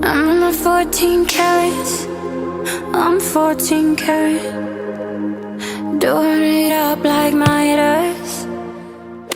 I'm in my 14 carats, I'm 14 karat, doing it up like Midas.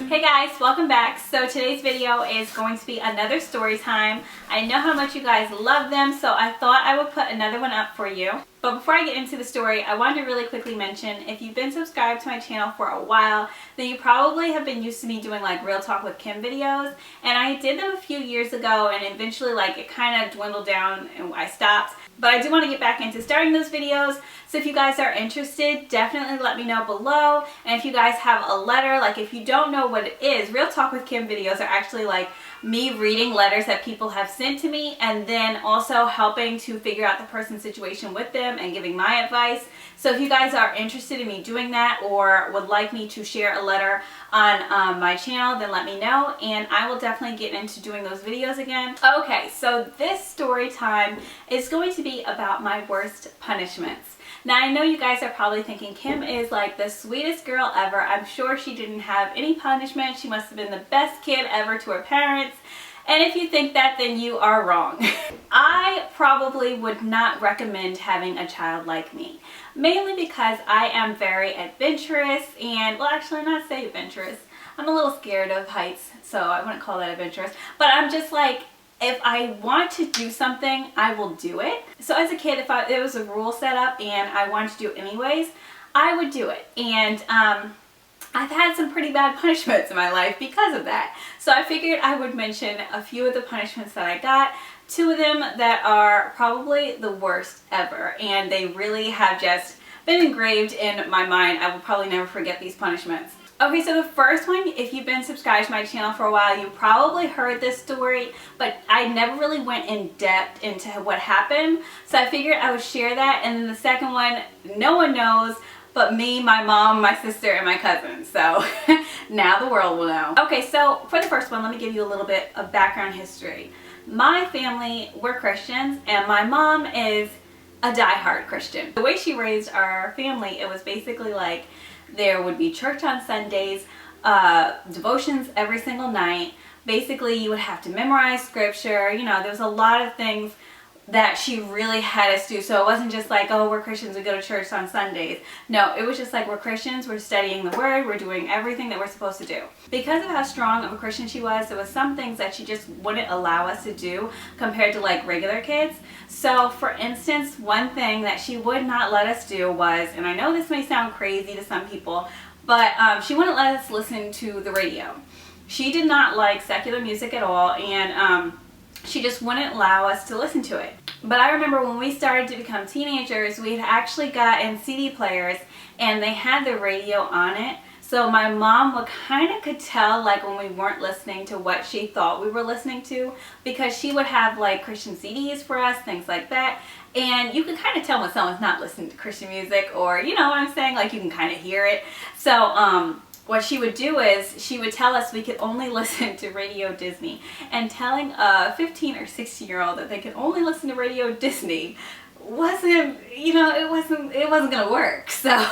Hey guys, welcome back. So today's video is going to be another story time. I know how much you guys love them, so I thought I would put another one up for you. But before I get into the story, I wanted to really quickly mention, if you've been subscribed to my channel for a while, then you probably have been used to me doing like Real Talk with Kym videos. And I did them a few years ago, and eventually like it kind of dwindled down and I stopped. But I do want to get back into starting those videos. So if you guys are interested, definitely let me know below. And if you guys have a letter, like if you don't know what it is, Real Talk with Kym videos are actually like me reading letters that people have sent to me and then also helping to figure out the person's situation with them and giving my advice. So if you guys are interested in me doing that or would like me to share a letter on my channel, then let me know and I will definitely get into doing those videos again. Okay, so this story time is going to be about my worst punishments. Now I know you guys are probably thinking Kym is like the sweetest girl ever. I'm sure she didn't have any punishment. She must have been the best kid ever to her parents. And if you think that, then you are wrong. I probably would not recommend having a child like me. Mainly because I am very adventurous and, well actually not say adventurous. I'm a little scared of heights, so I wouldn't call that adventurous. But I'm just like, if I want to do something, I will do it. So as a kid, if there was a rule set up and I wanted to do it anyways, I would do it. And I've had some pretty bad punishments in my life because of that. So I figured I would mention a few of the punishments that I got. Two of them that are probably the worst ever, and they really have just been engraved in my mind. I will probably never forget these punishments. Okay, so the first one, if you've been subscribed to my channel for a while, you probably heard this story, but I never really went in depth into what happened. So I figured I would share that. And then the second one, no one knows but me, my mom, my sister, and my cousin. So now the world will know. Okay, so for the first one, let me give you a little bit of background history. My family, we're Christians, and my mom is a diehard Christian. The way she raised our family, it was basically like, there would be church on Sundays, devotions every single night. Basically, you would have to memorize scripture. You know, there was a lot of things that she really had us do. So it wasn't just like, oh, we're Christians, we go to church on Sundays. No, it was just like, we're Christians, we're studying the word, we're doing everything that we're supposed to do. Because of how strong of a Christian she was, there was some things that she just wouldn't allow us to do compared to like regular kids. So for instance, one thing that she would not let us do was, and I know this may sound crazy to some people, but she wouldn't let us listen to the radio. She did not like secular music at all, and she just wouldn't allow us to listen to it. But I remember when we started to become teenagers, we had actually gotten CD players and they had the radio on it. So my mom could tell like when we weren't listening to what she thought we were listening to, because she would have like Christian CDs for us, things like that. And you can kind of tell when someone's not listening to Christian music, or you know what I'm saying, like you can kind of hear it. So what she would do is she would tell us we could only listen to Radio Disney, and telling a 15 or 16-year-old that they could only listen to Radio Disney wasn't, you know, it wasn't gonna work. So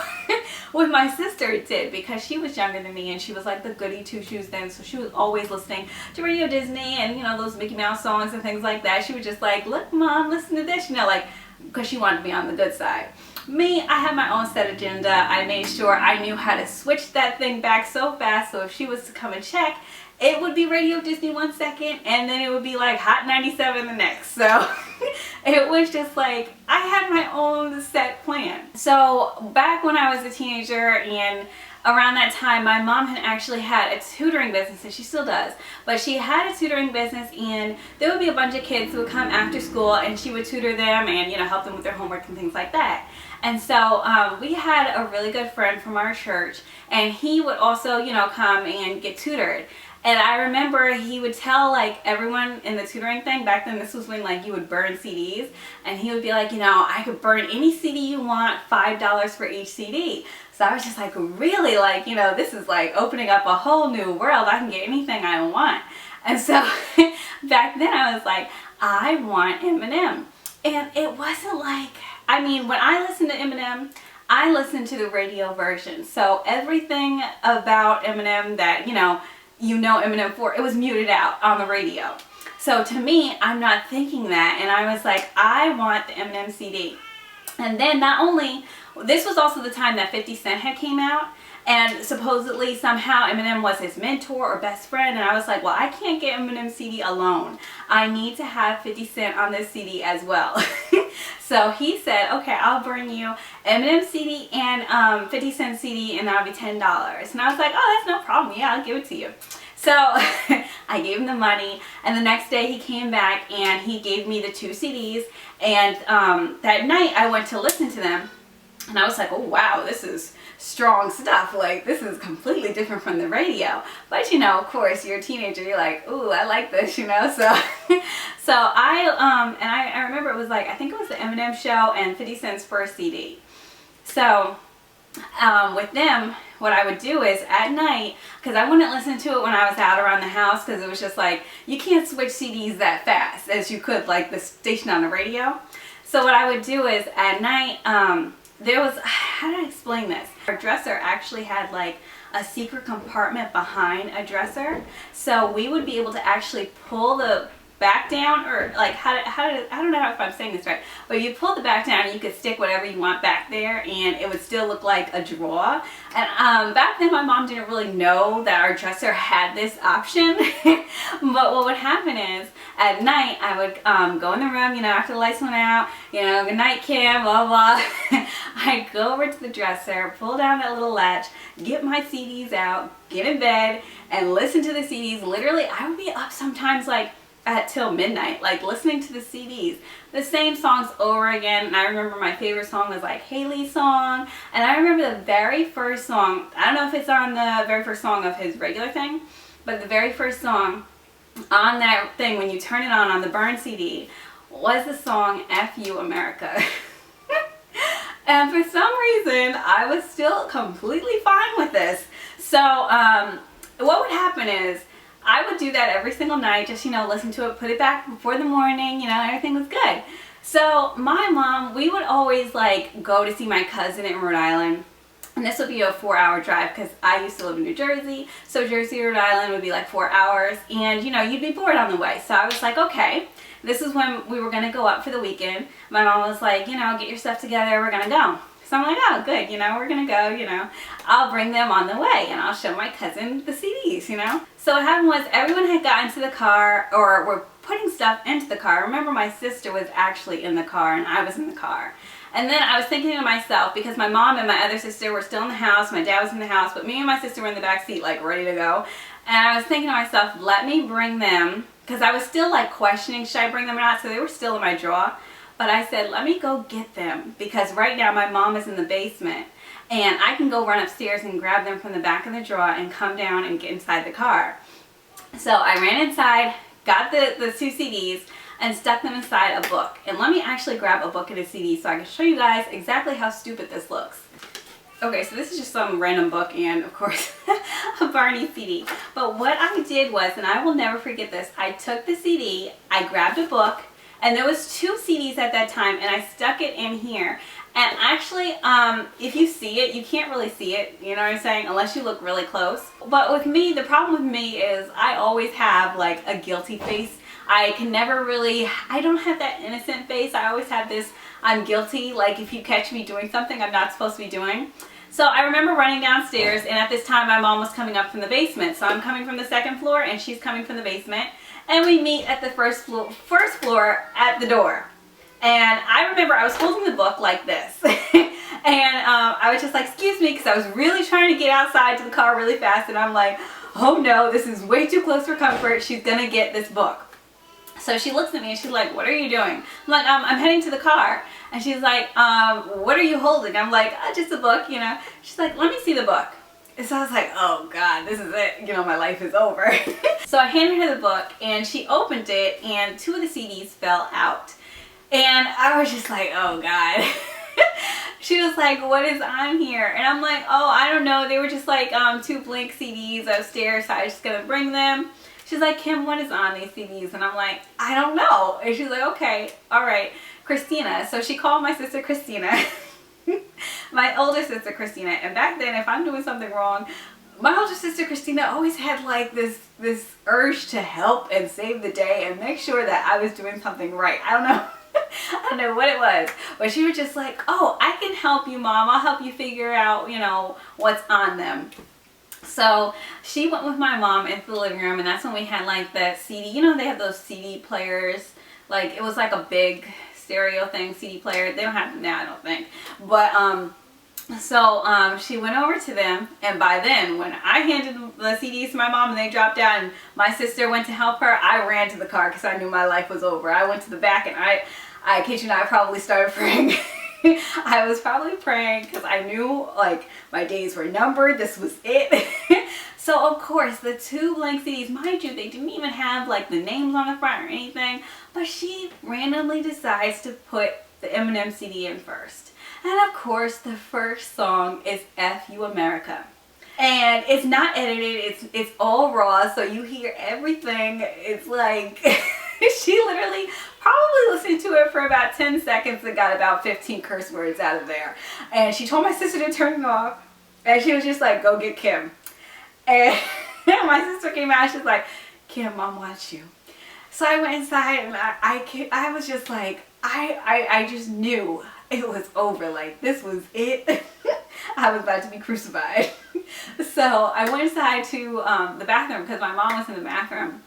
with my sister it did, because she was younger than me and she was like the goody two shoes then, so she was always listening to Radio Disney and you know those Mickey Mouse songs and things like that. She was just like, look mom, listen to this, you know, like, because she wanted to be on the good side. Me, I had my own set agenda. I made sure I knew how to switch that thing back so fast, so if she was to come and check, it would be Radio Disney 1 second and then it would be like Hot 97 the next. So it was just like, I had my own set plan. So back when I was a teenager and around that time, my mom had actually had a tutoring business, and she still does, but she had a tutoring business, and there would be a bunch of kids who would come after school and she would tutor them and, you know, help them with their homework and things like that. And so we had a really good friend from our church, and he would also, you know, come and get tutored. And I remember he would tell like everyone in the tutoring thing, back then this was when like you would burn CDs, and he would be like, you know, I could burn any CD you want, $5 for each CD. So I was just like, really, like, you know, this is like opening up a whole new world. I can get anything I want. And so back then I was like, I want Eminem. And it wasn't like, I mean, when I listened to Eminem, I listened to the radio version. So everything about Eminem that, you know Eminem for, it was muted out on the radio. So So to me, I'm not thinking that, and I was like, I want the Eminem CD. And then not only, this was also the time that 50 Cent had came out, and supposedly somehow Eminem was his mentor or best friend, and I was like, well, I can't get Eminem CD alone. I need to have 50 Cent on this CD as well. So he said, okay, I'll bring you Eminem CD and 50 Cent CD, and that'll be $10. And I was like, oh, that's no problem. Yeah, I'll give it to you. So I gave him the money, and the next day he came back and he gave me the 2 CDs, and that night I went to listen to them, and I was like, oh wow, this is strong stuff. Like, this is completely different from the radio. But you know, of course, you're a teenager, you're like, ooh, I like this, you know. So so I remember it was like, I think it was the Eminem show and 50 Cent's first CD. So with them, what I would do is at night, because I wouldn't listen to it when I was out around the house, because it was just like, you can't switch CDs that fast as you could like the station on the radio. So what I would do is at night, there was, how do I explain this? Our dresser actually had like a secret compartment behind a dresser, so we would be able to actually pull the back down, or like I don't know if I'm saying this right, but you pull the back down and you could stick whatever you want back there, and it would still look like a drawer. And back then my mom didn't really know that our dresser had this option. But what would happen is at night I would go in the room, you know, after the lights went out, you know, good night Kym, blah blah. I'd go over to the dresser, pull down that little latch, get my CDs out, get in bed, and listen to the CDs. Literally, I would be up sometimes like till midnight, like listening to the CDs, the same songs over again. And I remember my favorite song was like Haley's song, and I remember the very first song, I don't know if it's on the very first song of his regular thing, but the very first song on that thing, when you turn it on the burn CD, was the song F You America. And for some reason I was still completely fine with this. So what would happen is I would do that every single night, just, you know, listen to it, put it back before the morning, you know, everything was good. So my mom, we would always like go to see my cousin in Rhode Island, and this would be a 4-hour drive because I used to live in New Jersey, so Jersey to Rhode Island would be like 4 hours, and you know, you'd be bored on the way. So I was like, okay, this is when we were going to go up for the weekend. My mom was like, you know, get your stuff together, we're going to go. So I'm like, oh good, you know, we're gonna go, you know, I'll bring them on the way and I'll show my cousin the CDs, you know. So what happened was everyone had gotten to the car, or were putting stuff into the car. Remember, my sister was actually in the car and I was in the car. And then I was thinking to myself, because my mom and my other sister were still in the house, my dad was in the house, but me and my sister were in the back seat like ready to go. And I was thinking to myself, let me bring them, because I was still like questioning, should I bring them or not? So they were still in my drawer. But I said, let me go get them, because right now my mom is in the basement and I can go run upstairs and grab them from the back of the drawer and come down and get inside the car. So I ran inside, got the 2 CDs and stuck them inside a book. And let me actually grab a book and a CD so I can show you guys exactly how stupid this looks. Okay, so this is just some random book and of course a Barney CD. But what I did was, and I will never forget this, I took the CD, I grabbed a book, and there was 2 CDs at that time, and I stuck it in here. And actually, if you see it, you can't really see it, you know what I'm saying, unless you look really close. But with me, the problem with me is I always have like a guilty face. I can never really, I don't have that innocent face. I always have this, I'm guilty, like if you catch me doing something I'm not supposed to be doing. So I remember running downstairs, and at this time my mom was coming up from the basement. So I'm coming from the 2nd floor and she's coming from the basement. And we meet at the first floor at the door. And I remember I was holding the book like this. And I was just like, excuse me, because I was really trying to get outside to the car really fast. And I'm like, oh no, this is way too close for comfort. She's going to get this book. So she looks at me and she's like, what are you doing? I'm like, I'm heading to the car. And she's like, what are you holding? I'm like, just a book, you know. She's like, let me see the book. And so I was like, oh God, this is it. You know, my life is over. So I handed her the book and she opened it and 2 of the CDs fell out. And I was just like, oh God. She was like, what is on here? And I'm like, oh, I don't know. They were just like 2 blank CDs upstairs, so I was just going to bring them. She's like, Kym, what is on these CDs? And I'm like, I don't know. And she's like, okay, all right, Christina. So she called my sister Christina. My older sister Christina. And back then, if I'm doing something wrong, my older sister Christina always had like this urge to help and save the day and make sure that I was doing something right. I don't know. I don't know what it was, but she was just like, oh, I can help you, Mom. I'll help you figure out, you know, what's on them. So she went with my mom into the living room, and that's when we had like the CD, you know, they have those CD players. Like, it was like a big stereo thing, CD player. They don't have them now, I don't think. But she went over to them, and by then, when I handed the CDs to my mom and they dropped out and my sister went to help her, I ran to the car because I knew my life was over. I went to the back, and I kid you not, I probably started praying. I was probably praying because I knew like my days were numbered. This was it. So of course the 2 blank CDs, mind you, they didn't even have like the names on the front or anything, but she randomly decides to put the Eminem CD in first. And of course the first song is F You America. And it's not edited, it's all raw, so you hear everything. It's like she literally probably listened to it for about 10 seconds and got about 15 curse words out of there. And she told my sister to turn it off, and she was just like, go get Kym. And my sister came out, she's like, Kym, Mom wants you. So I went inside, and I was just like, I just knew it was over. Like, this was it. I was about to be crucified. So I went inside to the bathroom because my mom was in the bathroom.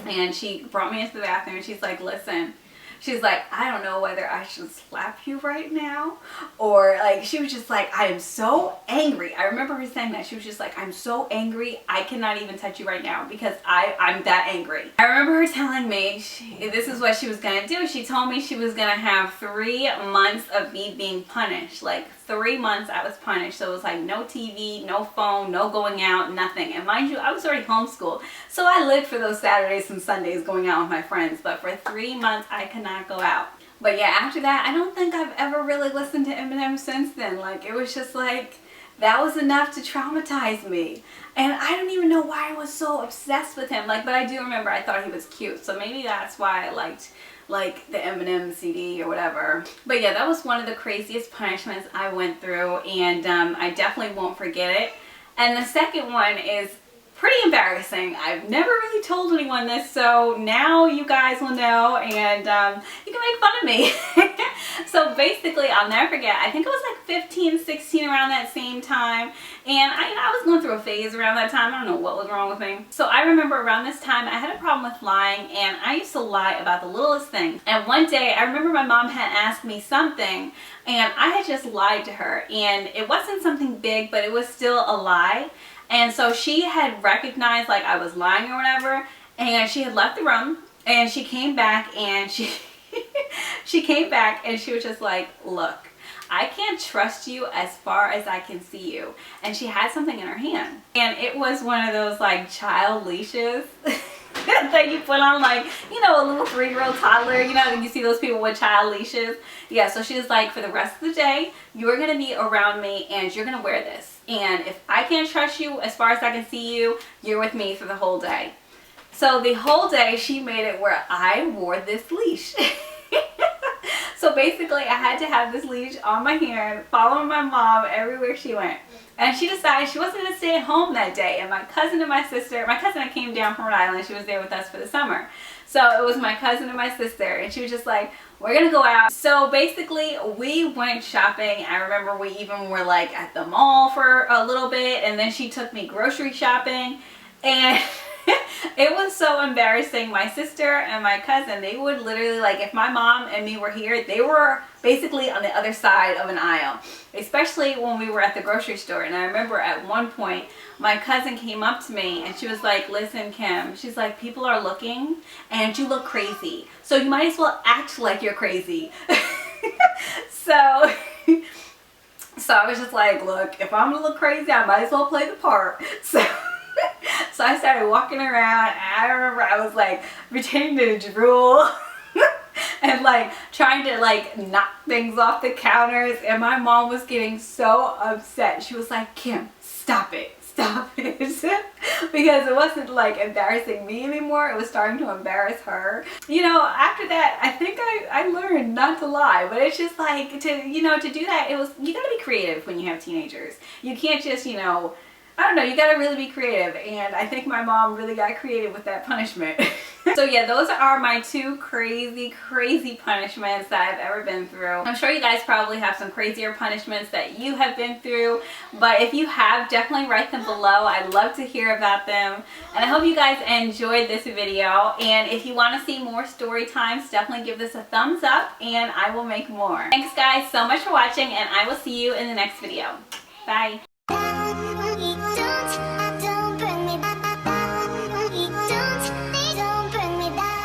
And she brought me into the bathroom, and she's like, listen, she's like, I don't know whether I should slap you right now, or like, she was just like, I am so angry. I remember her saying that. She was just like, I'm so angry, I cannot even touch you right now because I'm that angry. I remember her telling me this is what she was gonna do. She told me she was gonna have 3 months of me being punished. Like 3 months I was punished. So it was like no TV, no phone, no going out, nothing. And mind you, I was already homeschooled, so I lived for those Saturdays and Sundays going out with my friends, but for 3 months I could not go out. But yeah, after that, I don't think I've ever really listened to Eminem since then. Like, it was just like, that was enough to traumatize me. And I don't even know why I was so obsessed with him. Like, but I do remember I thought he was cute, so maybe that's why I liked like the Eminem CD or whatever. But yeah, that was one of the craziest punishments I went through, and I definitely won't forget it. And the second one is pretty embarrassing. I've never really told anyone this, so now you guys will know, and you can make fun of me. So basically, I'll never forget, I think it was like 15, 16 around that same time, and I was going through a phase around that time. I don't know what was wrong with me. So I remember around this time, I had a problem with lying, and I used to lie about the littlest things. And one day, I remember my mom had asked me something, and I had just lied to her, and it wasn't something big, but it was still a lie. And so she had recognized like I was lying or whatever, and she had left the room, and she came back, and she came back, and she was just like, look, I can't trust you as far as I can see you. And she had something in her hand, and it was one of those like child leashes that you put on, like, you know, a little 3-year-old toddler, you know, you see those people with child leashes. Yeah, so she was like, for the rest of the day, you're gonna be around me, and you're gonna wear this. And if I can't trust you as far as I can see you, you're with me for the whole day. So the whole day, she made it where I wore this leash. So basically, I had to have this leash on my hand, following my mom everywhere she went. And she decided she wasn't going to stay at home that day. And my cousin and my sister, my cousin came down from Rhode Island, she was there with us for the summer. So it was my cousin and my sister, and she was just like, we're gonna go out. So basically, we went shopping. I remember we even were like at the mall for a little bit, and then she took me grocery shopping, and it was so embarrassing. My sister and my cousin, they would literally, like, if my mom and me were here, they were basically on the other side of an aisle, especially when we were at the grocery store. And I remember at one point, my cousin came up to me and she was like, listen, Kym, she's like, people are looking and you look crazy, so you might as well act like you're crazy. So I was just like, look, if I'm gonna look crazy, I might as well play the part. So I started walking around, and I remember I was like pretending to drool and like trying to like knock things off the counters, and my mom was getting so upset. She was like, Kym, stop it. Stop it. Because it wasn't like embarrassing me anymore, it was starting to embarrass her. You know, after that, I think I learned not to lie, but it's just like, to do that, it was, you gotta be creative when you have teenagers. You can't just, you know, I don't know, you gotta really be creative, and I think my mom really got creative with that punishment. So yeah, those are my 2 crazy punishments that I've ever been through. I'm sure you guys probably have some crazier punishments that you have been through, but if you have, definitely write them below. I'd love to hear about them. And I hope you guys enjoyed this video, and if you want to see more story times, definitely give this a thumbs up and I will make more. Thanks guys so much for watching, and I will see you in the next video. Bye.